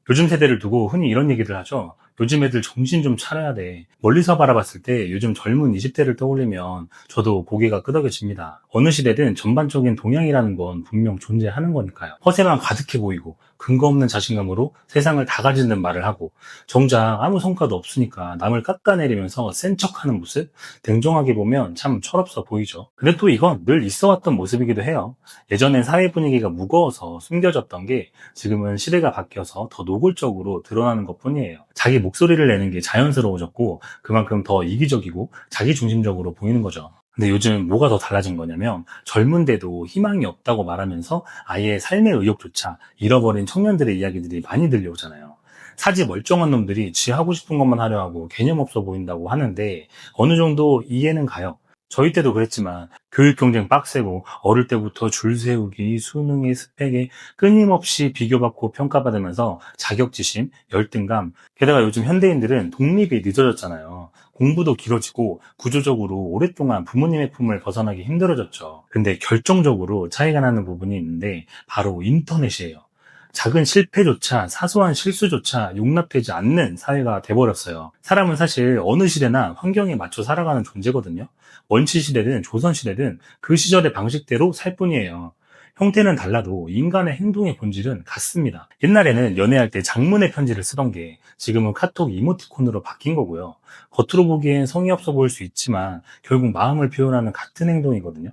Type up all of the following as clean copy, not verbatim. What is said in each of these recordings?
요즘 세대를 두고 흔히 이런 얘기를 하죠. 요즘 애들 정신 좀 차려야 돼. 멀리서 바라봤을 때 요즘 젊은 20대를 떠올리면 저도 고개가 끄덕여집니다. 어느 시대든 전반적인 동향이라는 건 분명 존재하는 거니까요. 허세만 가득해 보이고 근거 없는 자신감으로 세상을 다 가지는 말을 하고 정작 아무 성과도 없으니까 남을 깎아내리면서 센 척하는 모습 냉정하게 보면 참 철없어 보이죠. 근데 또 이건 늘 있어 왔던 모습이기도 해요. 예전엔 사회 분위기가 무거워서 숨겨졌던 게 지금은 시대가 바뀌어서 더 노골적으로 드러나는 것뿐이에요. 자기 목소리를 내는 게 자연스러워졌고 그만큼 더 이기적이고 자기중심적으로 보이는 거죠. 근데 요즘 뭐가 더 달라진 거냐면 젊은데도 희망이 없다고 말하면서 아예 삶의 의욕조차 잃어버린 청년들의 이야기들이 많이 들려오잖아요. 사지 멀쩡한 놈들이 지 하고 싶은 것만 하려 하고 개념 없어 보인다고 하는데 어느 정도 이해는 가요. 저희 때도 그랬지만 교육 경쟁 빡세고 어릴 때부터 줄 세우기, 수능에 스펙에 끊임없이 비교받고 평가받으면서 자격지심, 열등감, 게다가 요즘 현대인들은 독립이 늦어졌잖아요. 공부도 길어지고 구조적으로 오랫동안 부모님의 품을 벗어나기 힘들어졌죠. 근데 결정적으로 차이가 나는 부분이 있는데 바로 인터넷이에요. 작은 실패조차 사소한 실수조차 용납되지 않는 사회가 돼버렸어요. 사람은 사실 어느 시대나 환경에 맞춰 살아가는 존재거든요. 원시 시대든 조선 시대든 그 시절의 방식대로 살 뿐이에요. 형태는 달라도 인간의 행동의 본질은 같습니다. 옛날에는 연애할 때 장문의 편지를 쓰던 게 지금은 카톡 이모티콘으로 바뀐 거고요. 겉으로 보기엔 성의 없어 보일 수 있지만 결국 마음을 표현하는 같은 행동이거든요.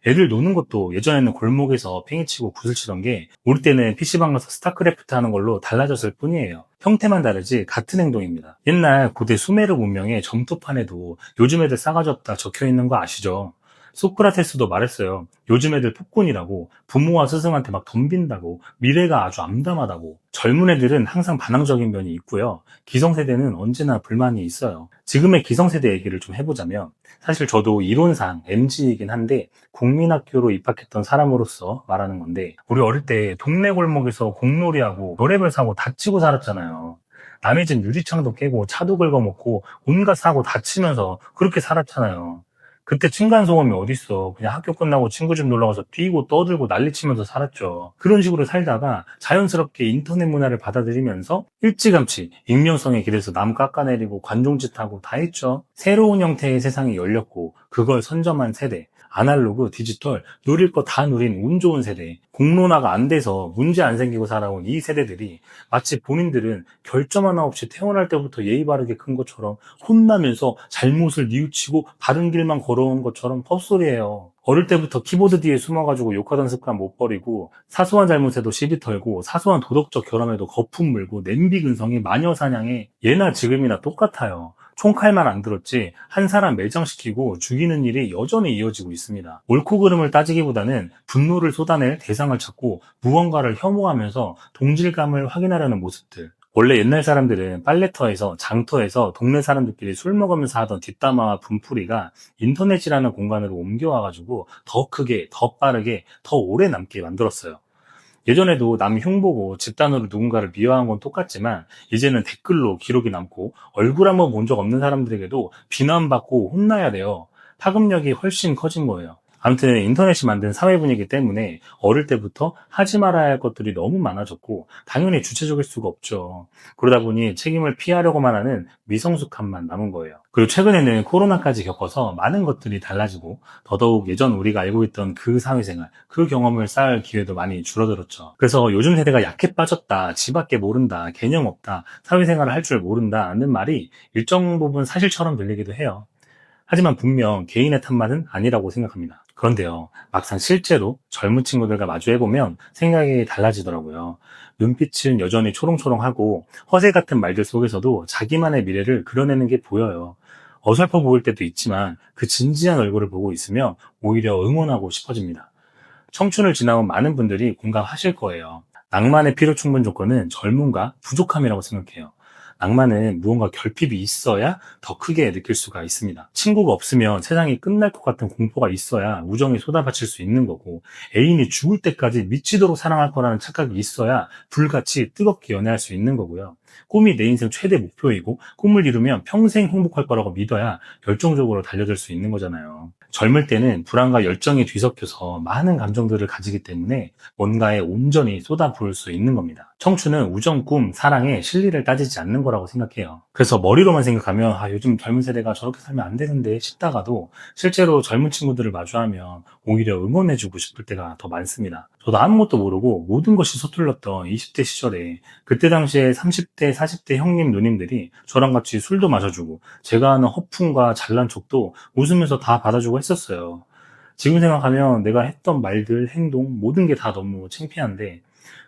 애들 노는 것도 예전에는 골목에서 팽이치고 구슬치던 게 우리 때는 PC방 가서 스타크래프트 하는 걸로 달라졌을 뿐이에요. 형태만 다르지 같은 행동입니다. 옛날 고대 수메르 문명의 점토판에도 요즘 애들 싸가지 없다 적혀 있는 거 아시죠? 소크라테스도 말했어요. 요즘 애들 폭군이라고, 부모와 스승한테 막 덤빈다고, 미래가 아주 암담하다고. 젊은 애들은 항상 반항적인 면이 있고요. 기성세대는 언제나 불만이 있어요. 지금의 기성세대 얘기를 좀 해보자면 사실 저도 이론상 MZ이긴 한데 국민학교로 입학했던 사람으로서 말하는 건데 우리 어릴 때 동네 골목에서 공놀이하고 노래별 사고 다치고 살았잖아요. 남의 집 유리창도 깨고 차도 긁어먹고 온갖 사고 다치면서 그렇게 살았잖아요. 그때 층간소음이 어딨어. 그냥 학교 끝나고 친구 집 놀러가서 뛰고 떠들고 난리치면서 살았죠. 그런 식으로 살다가 자연스럽게 인터넷 문화를 받아들이면서 일찌감치 익명성의 길에서 남 깎아내리고 관종짓하고 다 했죠. 새로운 형태의 세상이 열렸고 그걸 선점한 세대. 아날로그, 디지털, 누릴 거 다 누린 운 좋은 세대. 공론화가 안 돼서 문제 안 생기고 살아온 이 세대들이 마치 본인들은 결점 하나 없이 태어날 때부터 예의 바르게 큰 것처럼 혼나면서 잘못을 뉘우치고 바른 길만 걸어온 것처럼 헛소리예요. 어릴 때부터 키보드 뒤에 숨어가지고 욕하던 습관 못 버리고 사소한 잘못에도 시비 털고 사소한 도덕적 결함에도 거품 물고 냄비 근성이 마녀 사냥에 예나 지금이나 똑같아요. 총칼만 안 들었지 한 사람 매장시키고 죽이는 일이 여전히 이어지고 있습니다. 옳고 그름을 따지기보다는 분노를 쏟아낼 대상을 찾고 무언가를 혐오하면서 동질감을 확인하려는 모습들. 원래 옛날 사람들은 빨래터에서 장터에서 동네 사람들끼리 술 먹으면서 하던 뒷담화와 분풀이가 인터넷이라는 공간으로 옮겨와가지고 더 크게, 더 빠르게, 더 오래 남게 만들었어요. 예전에도 남 흉보고 집단으로 누군가를 미워한 건 똑같지만 이제는 댓글로 기록이 남고 얼굴 한번 본 적 없는 사람들에게도 비난받고 혼나야 돼요. 파급력이 훨씬 커진 거예요. 아무튼 인터넷이 만든 사회 분위기 때문에 어릴 때부터 하지 말아야 할 것들이 너무 많아졌고 당연히 주체적일 수가 없죠. 그러다 보니 책임을 피하려고만 하는 미성숙함만 남은 거예요. 그리고 최근에는 코로나까지 겪어서 많은 것들이 달라지고 더더욱 예전 우리가 알고 있던 그 사회생활, 그 경험을 쌓을 기회도 많이 줄어들었죠. 그래서 요즘 세대가 약해 빠졌다, 지밖에 모른다, 개념 없다, 사회생활을 할 줄 모른다는 말이 일정 부분 사실처럼 들리기도 해요. 하지만 분명 개인의 탓만은 아니라고 생각합니다. 그런데요, 막상 실제로 젊은 친구들과 마주해보면 생각이 달라지더라고요. 눈빛은 여전히 초롱초롱하고 허세 같은 말들 속에서도 자기만의 미래를 그려내는 게 보여요. 어설퍼 보일 때도 있지만 그 진지한 얼굴을 보고 있으면 오히려 응원하고 싶어집니다. 청춘을 지나온 많은 분들이 공감하실 거예요. 낭만의 필요 충분 조건은 젊음과 부족함이라고 생각해요. 낭만은 무언가 결핍이 있어야 더 크게 느낄 수가 있습니다. 친구가 없으면 세상이 끝날 것 같은 공포가 있어야 우정이 쏟아받칠 수 있는 거고, 애인이 죽을 때까지 미치도록 사랑할 거라는 착각이 있어야 불같이 뜨겁게 연애할 수 있는 거고요. 꿈이 내 인생 최대 목표이고 꿈을 이루면 평생 행복할 거라고 믿어야 열정적으로 달려들 수 있는 거잖아요. 젊을 때는 불안과 열정이 뒤섞여서 많은 감정들을 가지기 때문에 뭔가에 온전히 쏟아부을 수 있는 겁니다. 청춘은 우정, 꿈, 사랑에 실리를 따지지 않는 거라고 생각해요. 그래서 머리로만 생각하면 요즘 젊은 세대가 저렇게 살면 안 되는데 싶다가도 실제로 젊은 친구들을 마주하면 오히려 응원해주고 싶을 때가 더 많습니다. 저도 아무것도 모르고 모든 것이 서툴렀던 20대 시절에 그때 당시에 30대, 40대 형님, 누님들이 저랑 같이 술도 마셔주고 제가 하는 허풍과 잘난 척도 웃으면서 다 받아주고 했었어요. 지금 생각하면 내가 했던 말들, 행동, 모든 게 다 너무 창피한데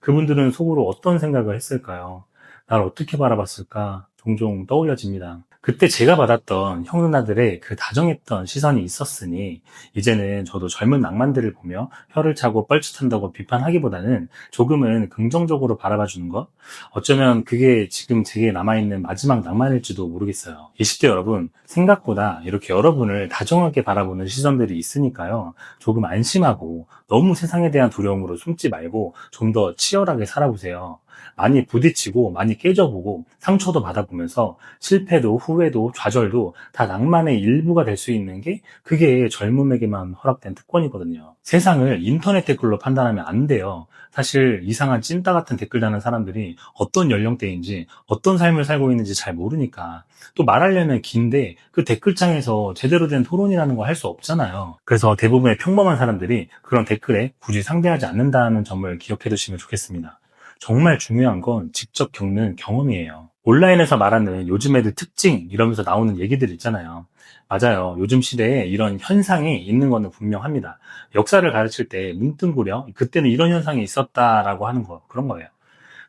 그분들은 속으로 어떤 생각을 했을까요? 날 어떻게 바라봤을까? 종종 떠올려집니다. 그때 제가 받았던 형 누나들의 그 다정했던 시선이 있었으니 이제는 저도 젊은 낭만들을 보며 혀를 차고 뻘짓한다고 비판하기보다는 조금은 긍정적으로 바라봐주는 것? 어쩌면 그게 지금 제게 남아있는 마지막 낭만일지도 모르겠어요. 20대 여러분, 생각보다 이렇게 여러분을 다정하게 바라보는 시선들이 있으니까요. 조금 안심하고 너무 세상에 대한 두려움으로 숨지 말고 좀 더 치열하게 살아보세요. 많이 부딪히고 많이 깨져보고 상처도 받아보면서 실패도 후회도 좌절도 다 낭만의 일부가 될 수 있는 게 그게 젊음에게만 허락된 특권이거든요. 세상을 인터넷 댓글로 판단하면 안 돼요. 사실 이상한 찐따 같은 댓글 다는 사람들이 어떤 연령대인지 어떤 삶을 살고 있는지 잘 모르니까 또 말하려면 긴데 그 댓글창에서 제대로 된 토론이라는 거 할 수 없잖아요. 그래서 대부분의 평범한 사람들이 그런 댓글에 굳이 상대하지 않는다는 점을 기억해 두시면 좋겠습니다. 정말 중요한 건 직접 겪는 경험이에요. 온라인에서 말하는 요즘 애들 특징 이러면서 나오는 얘기들 있잖아요. 맞아요. 요즘 시대에 이런 현상이 있는 거는 분명합니다. 역사를 가르칠 때 뭉뚱그려 그때는 이런 현상이 있었다라고 하는 거 그런 거예요.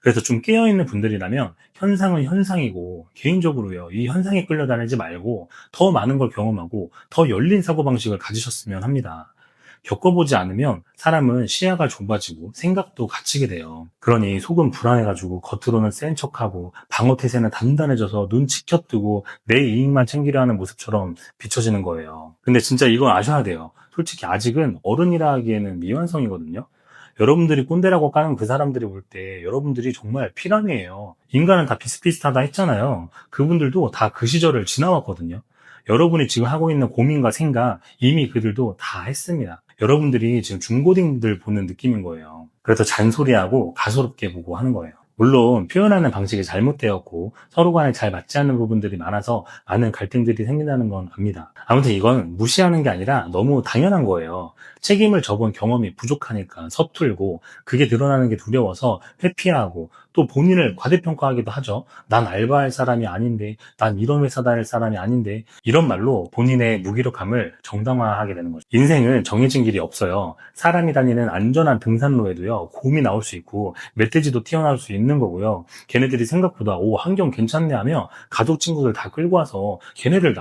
그래서 좀 깨어있는 분들이라면 현상은 현상이고 개인적으로요. 이 현상에 끌려다니지 말고 더 많은 걸 경험하고 더 열린 사고방식을 가지셨으면 합니다. 겪어보지 않으면 사람은 시야가 좁아지고 생각도 갇히게 돼요. 그러니 속은 불안해가지고 겉으로는 센 척하고 방어태세는 단단해져서 눈 치켜뜨고 내 이익만 챙기려 하는 모습처럼 비춰지는 거예요. 근데 진짜 이건 아셔야 돼요. 솔직히 아직은 어른이라 하기에는 미완성이거든요. 여러분들이 꼰대라고 까는 그 사람들이 볼 때 여러분들이 정말 피란이에요. 인간은 다 비슷비슷하다 했잖아요. 그분들도 다 그 시절을 지나왔거든요. 여러분이 지금 하고 있는 고민과 생각 이미 그들도 다 했습니다. 여러분들이 지금 중고딩들 보는 느낌인 거예요. 그래서 잔소리하고 가소롭게 보고 하는 거예요. 물론 표현하는 방식이 잘못되었고 서로 간에 잘 맞지 않는 부분들이 많아서 많은 갈등들이 생긴다는 건 압니다. 아무튼 이건 무시하는 게 아니라 너무 당연한 거예요. 책임을 져본 경험이 부족하니까 서툴고 그게 드러나는 게 두려워서 회피하고 또 본인을 과대평가하기도 하죠. 난 알바할 사람이 아닌데, 난 이런 회사 다닐 사람이 아닌데 이런 말로 본인의 무기력함을 정당화하게 되는 거죠. 인생은 정해진 길이 없어요. 사람이 다니는 안전한 등산로에도요 곰이 나올 수 있고 멧돼지도 튀어나올 수 있는 거고요. 걔네들이 생각보다 환경 괜찮네 하며 가족 친구들 다 끌고 와서 걔네들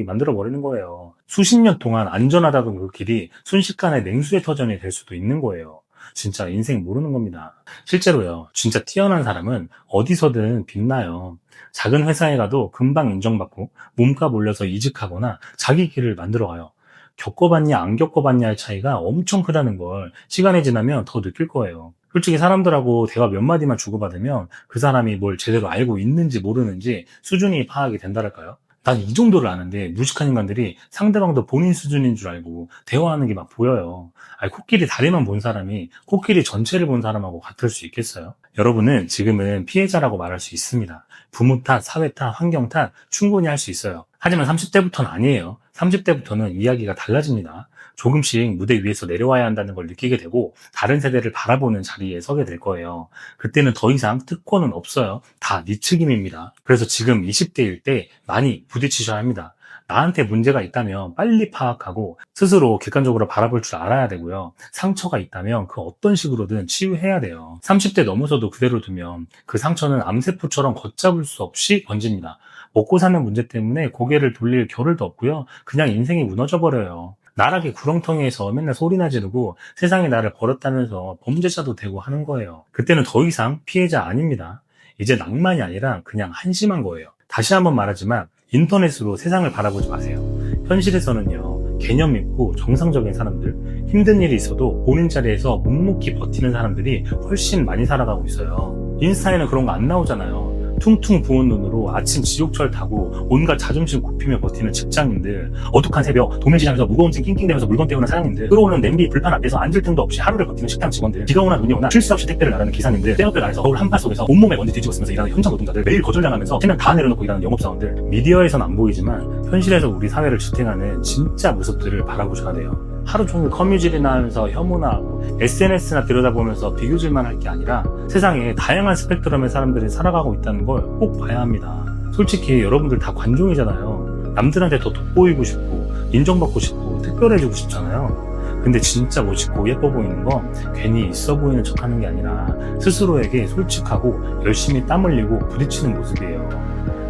만들어 버리는 거예요. 수십 년 동안 안전하다던 그 길이 순식간에 냉수의 터전이 될 수도 있는 거예요. 진짜 인생 모르는 겁니다. 실제로요, 진짜 뛰어난 사람은 어디서든 빛나요. 작은 회사에 가도 금방 인정받고 몸값 올려서 이직하거나 자기 길을 만들어가요. 겪어봤냐 안 겪어봤냐의 차이가 엄청 크다는 걸 시간이 지나면 더 느낄 거예요. 솔직히 사람들하고 대화 몇 마디만 주고받으면 그 사람이 뭘 제대로 알고 있는지 모르는지 수준이 파악이 된다랄까요? 난 이 정도를 아는데 무식한 인간들이 상대방도 본인 수준인 줄 알고 대화하는 게 막 보여요. 아니, 코끼리 다리만 본 사람이 코끼리 전체를 본 사람하고 같을 수 있겠어요? 여러분은 지금은 피해자라고 말할 수 있습니다. 부모 탓, 사회 탓, 환경 탓 충분히 할 수 있어요. 하지만 30대부터는 아니에요. 30대부터는 이야기가 달라집니다. 조금씩 무대 위에서 내려와야 한다는 걸 느끼게 되고 다른 세대를 바라보는 자리에 서게 될 거예요. 그때는 더 이상 특권은 없어요. 다 네 책임입니다. 그래서 지금 20대일 때 많이 부딪히셔야 합니다. 나한테 문제가 있다면 빨리 파악하고 스스로 객관적으로 바라볼 줄 알아야 되고요. 상처가 있다면 그 어떤 식으로든 치유해야 돼요. 30대 넘어서도 그대로 두면 그 상처는 암세포처럼 걷잡을 수 없이 번집니다. 먹고 사는 문제 때문에 고개를 돌릴 겨를도 없고요. 그냥 인생이 무너져 버려요. 나락의 구렁텅이에서 맨날 소리나 지르고 세상이 나를 버렸다면서 범죄자도 되고 하는 거예요. 그때는 더 이상 피해자 아닙니다. 이제 낭만이 아니라 그냥 한심한 거예요. 다시 한번 말하지만 인터넷으로 세상을 바라보지 마세요. 현실에서는요, 개념 있고 정상적인 사람들, 힘든 일이 있어도 본인 자리에서 묵묵히 버티는 사람들이 훨씬 많이 살아가고 있어요. 인스타에는 그런 거 안 나오잖아요. 퉁퉁 부은 눈으로 아침 지옥철 타고 온갖 자존심 굽히며 버티는 직장인들, 어둑한 새벽 도매시장에서 무거운 짐 낑낑대면서 물건 떼우는 사장님들, 끓어오는 냄비 불판 앞에서 앉을 틈도 없이 하루를 버티는 식당 직원들, 비가 오나 눈이 오나 쉴 새 없이 택배를 나르는 기사님들, 떼어들 안에서 거울 한파 속에서 온몸에 먼지 뒤집어 쓰면서 일하는 현장 노동자들, 매일 거절당하면서 체면 다 내려놓고 일하는 영업사원들, 미디어에선 안 보이지만 현실에서 우리 사회를 지탱하는 진짜 모습들을 바라보셔야 돼요. 하루 종일 커뮤질이나 하면서 혐오나 하고 SNS나 들여다보면서 비교질만 할 게 아니라 세상에 다양한 스펙트럼의 사람들이 살아가고 있다는 걸 꼭 봐야 합니다. 솔직히 여러분들 다 관종이잖아요. 남들한테 더 돋보이고 싶고 인정받고 싶고 특별해지고 싶잖아요. 근데 진짜 멋있고 예뻐 보이는 건 괜히 있어 보이는 척 하는 게 아니라 스스로에게 솔직하고 열심히 땀 흘리고 부딪히는 모습이에요.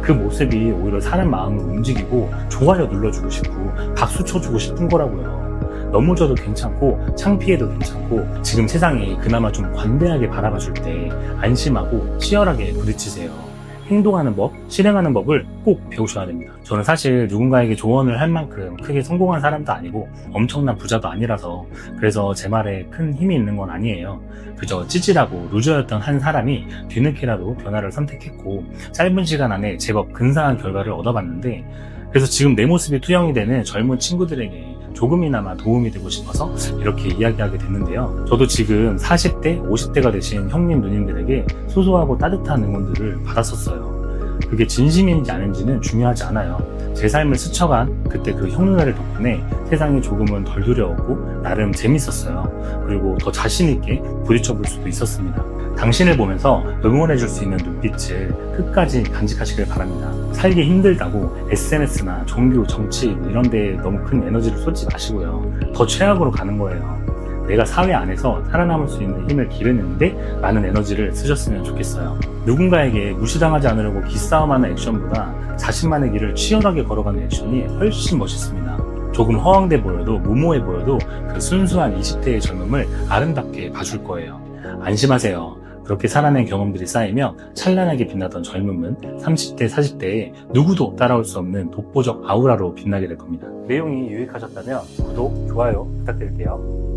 그 모습이 오히려 사람 마음을 움직이고 좋아요 눌러주고 싶고 박수 쳐주고 싶은 거라고요. 넘어져도 괜찮고 창피해도 괜찮고 지금 세상이 그나마 좀 관대하게 바라봐줄 때 안심하고 치열하게 부딪히세요. 행동하는 법, 실행하는 법을 꼭 배우셔야 됩니다. 저는 사실 누군가에게 조언을 할 만큼 크게 성공한 사람도 아니고 엄청난 부자도 아니라서 그래서 제 말에 큰 힘이 있는 건 아니에요. 그저 찌질하고 루저였던 한 사람이 뒤늦게라도 변화를 선택했고 짧은 시간 안에 제법 근사한 결과를 얻어봤는데 그래서 지금 내 모습이 투영이 되는 젊은 친구들에게 조금이나마 도움이 되고 싶어서 이렇게 이야기하게 됐는데요. 저도 지금 40대, 50대가 되신 형님, 누님들에게 소소하고 따뜻한 응원들을 받았었어요. 그게 진심인지 아닌지는 중요하지 않아요. 제 삶을 스쳐간 그때 그 형, 누나들 덕분에 세상이 조금은 덜 두려웠고 나름 재밌었어요. 그리고 더 자신있게 부딪혀볼 수도 있었습니다. 당신을 보면서 응원해줄 수 있는 눈빛을 끝까지 간직하시길 바랍니다. 살기 힘들다고 SNS나 종교, 정치 이런 데에 너무 큰 에너지를 쏟지 마시고요. 더 최악으로 가는 거예요. 내가 사회 안에서 살아남을 수 있는 힘을 기르는데 많은 에너지를 쓰셨으면 좋겠어요. 누군가에게 무시당하지 않으려고 기싸움하는 액션보다 자신만의 길을 치열하게 걸어가는 액션이 훨씬 멋있습니다. 조금 허황돼 보여도 무모해 보여도 그 순수한 20대의 젊음을 아름답게 봐줄 거예요. 안심하세요. 그렇게 살아낸 경험들이 쌓이면 찬란하게 빛나던 젊음은 30대, 40대에 누구도 따라올 수 없는 독보적 아우라로 빛나게 될 겁니다. 내용이 유익하셨다면 구독, 좋아요 부탁드릴게요.